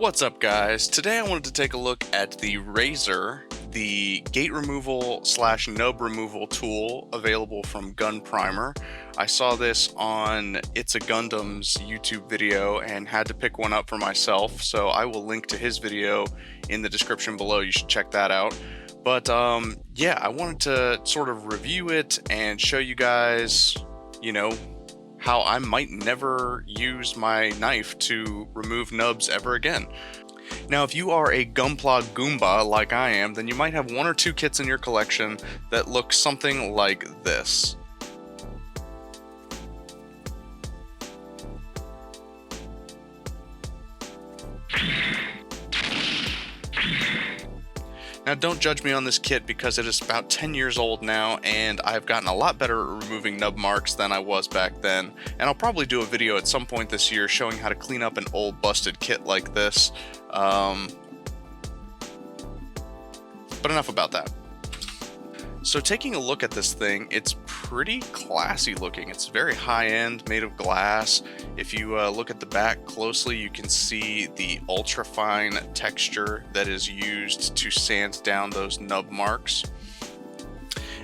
What's up, guys? Today I wanted to take a look at the Raser, the gate removal slash nub removal tool available from Gunprimer. I saw this on It's a Gundam's YouTube video and had to pick one up for myself, so I will link to his video in the description below. You should check that out. But yeah, I wanted to sort of review it and show you guys, how I might never use my knife to remove nubs ever again. Now, if you are a Gunpla Goomba like I am, then you might have one or two kits in your collection that look something like this. Now, don't judge me on this kit because it is about 10 years old now, and I've gotten a lot better at removing nub marks than I was back then. And I'll probably do a video at some point this year showing how to clean up an old busted kit like this. But enough about that. So taking a look at this thing, it's pretty classy looking. It's very high end, made of glass. If you look at the back closely, you can see the ultra fine texture that is used to sand down those nub marks.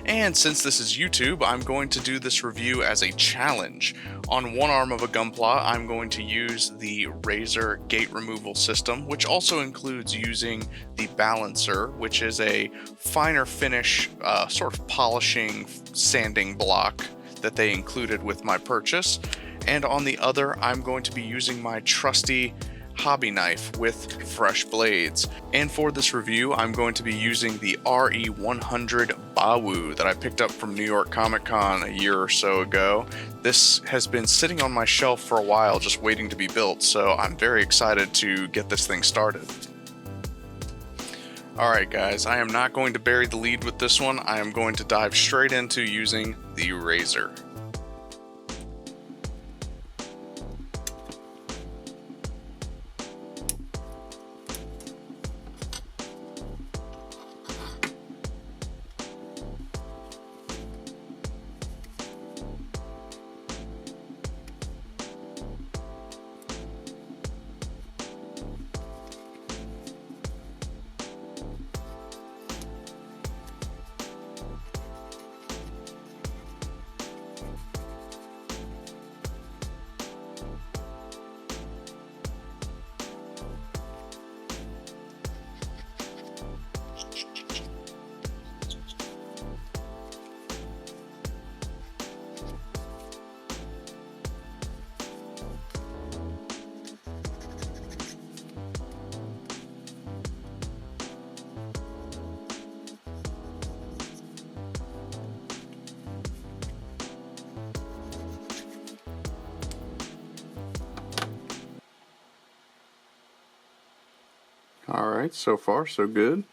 And since this is YouTube, I'm going to do this review as a challenge. On one arm of a Gunpla, I'm going to use the Raser gate removal system, which also includes using the balancer, which is a finer finish, sort of polishing, sanding block that they included with my purchase. And on the other, I'm going to be using my trusty hobby knife with fresh blades. And for this review, I'm going to be using the RE100 Bawoo that I picked up from New York Comic Con a year or so ago. This has been sitting on my shelf for a while, just waiting to be built, so I'm very excited to get this thing started. Alright guys, I am not going to bury the lead with this one. I am going to dive straight into using the Raser. Alright, so far so good.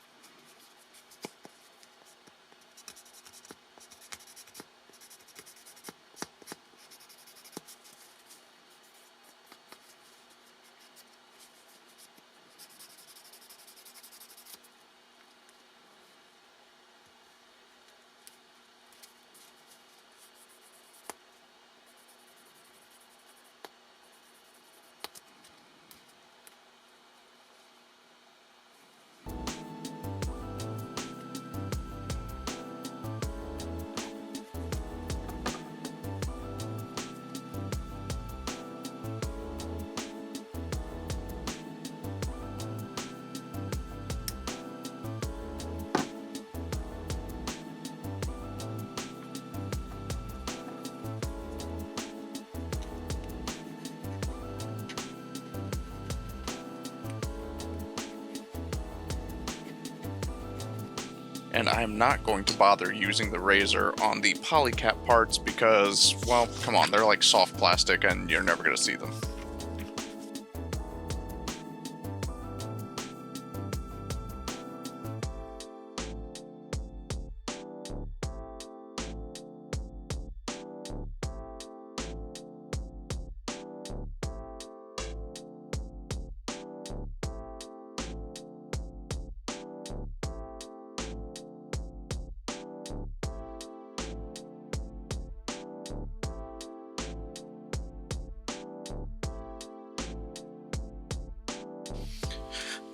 And I'm not going to bother using the Raser on the polycap parts because, well, come on, they're like soft plastic and you're never going to see them.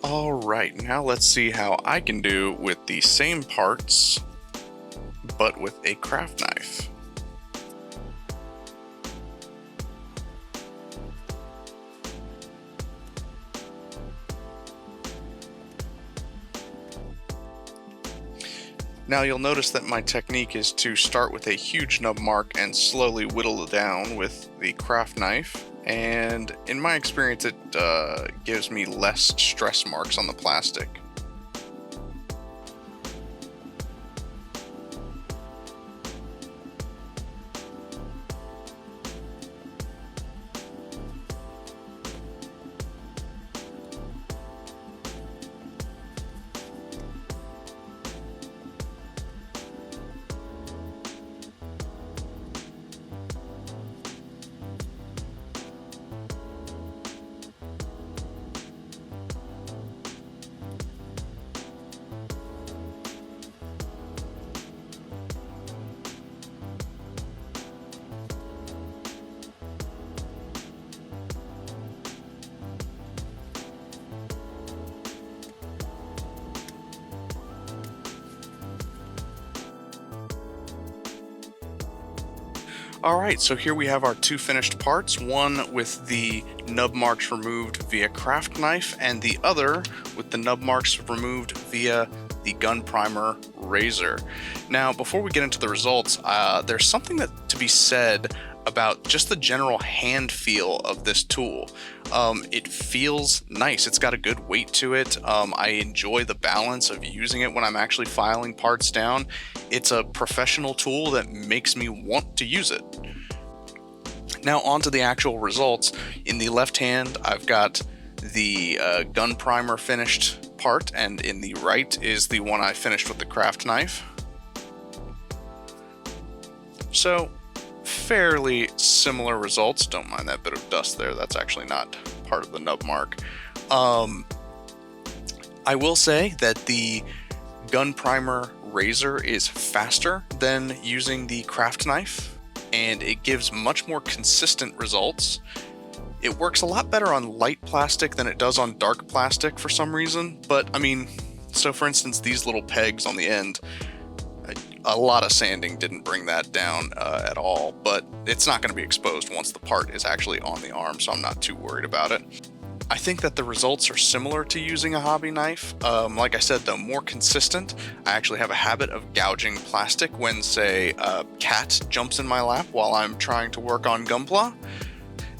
Alright, now let's see how I can do with the same parts, but with a craft knife. Now you'll notice that my technique is to start with a huge nub mark and slowly whittle it down with the craft knife, and in my experience it gives me less stress marks on the plastic. Alright, so here we have our two finished parts, one with the nub marks removed via craft knife, and the other with the nub marks removed via the Gunprimer Raser. Now, before we get into the results, there's something to be said about just the general hand feel of this tool. It feels nice. It's got a good weight to it. I enjoy the balance of using it when I'm actually filing parts down. It's a professional tool that makes me want to use it. Now on to the actual results. In the left hand, I've got the Gunprimer finished part, and in the right is the one I finished with the craft knife. So, fairly similar results. Don't mind that bit of dust there. That's actually not part of the nub mark. I will say that the Gunprimer Raser is faster than using the craft knife, and it gives much more consistent results. It works a lot better on light plastic than it does on dark plastic for some reason, but I mean, so for instance, these little pegs on the end, a lot of sanding didn't bring that down at all, but it's not going to be exposed once the part is actually on the arm, so I'm not too worried about it. I think that the results are similar to using a hobby knife. Like I said, though, more consistent. I actually have a habit of gouging plastic when, say, a cat jumps in my lap while I'm trying to work on Gunpla.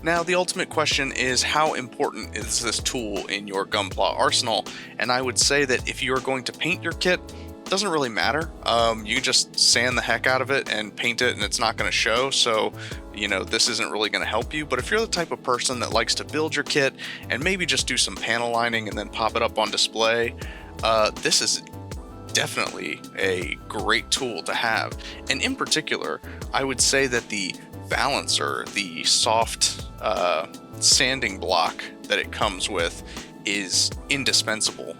Now, the ultimate question is, how important is this tool in your Gunpla arsenal? And I would say that if you're going to paint your kit, it doesn't really matter. You can just sand the heck out of it and paint it, and it's not going to show, so you know, this isn't really going to help you. But if you're the type of person that likes to build your kit and maybe just do some panel lining and then pop it up on display, this is definitely a great tool to have. And in particular, I would say that the balancer, the soft sanding block that it comes with, is indispensable.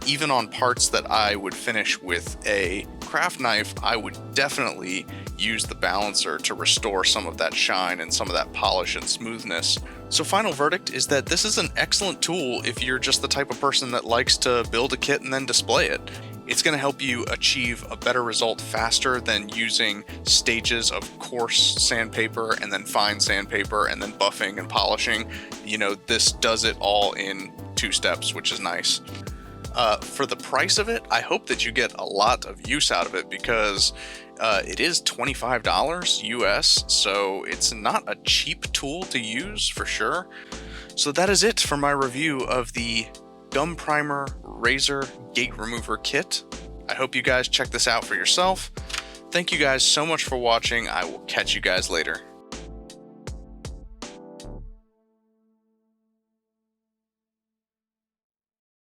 Even on parts that I would finish with a craft knife, I would definitely use the balancer to restore some of that shine and some of that polish and smoothness. So final verdict is that this is an excellent tool if you're just the type of person that likes to build a kit and then display it. It's going to help you achieve a better result faster than using stages of coarse sandpaper and then fine sandpaper and then buffing and polishing. You know, this does it all in 2 steps, which is nice. For the price of it, I hope that you get a lot of use out of it, because it is $25 US, so it's not a cheap tool to use for sure. So that is it for my review of the Gunprimer Raser Gate Remover Kit. I hope you guys check this out for yourself. Thank you guys so much for watching. I will catch you guys later.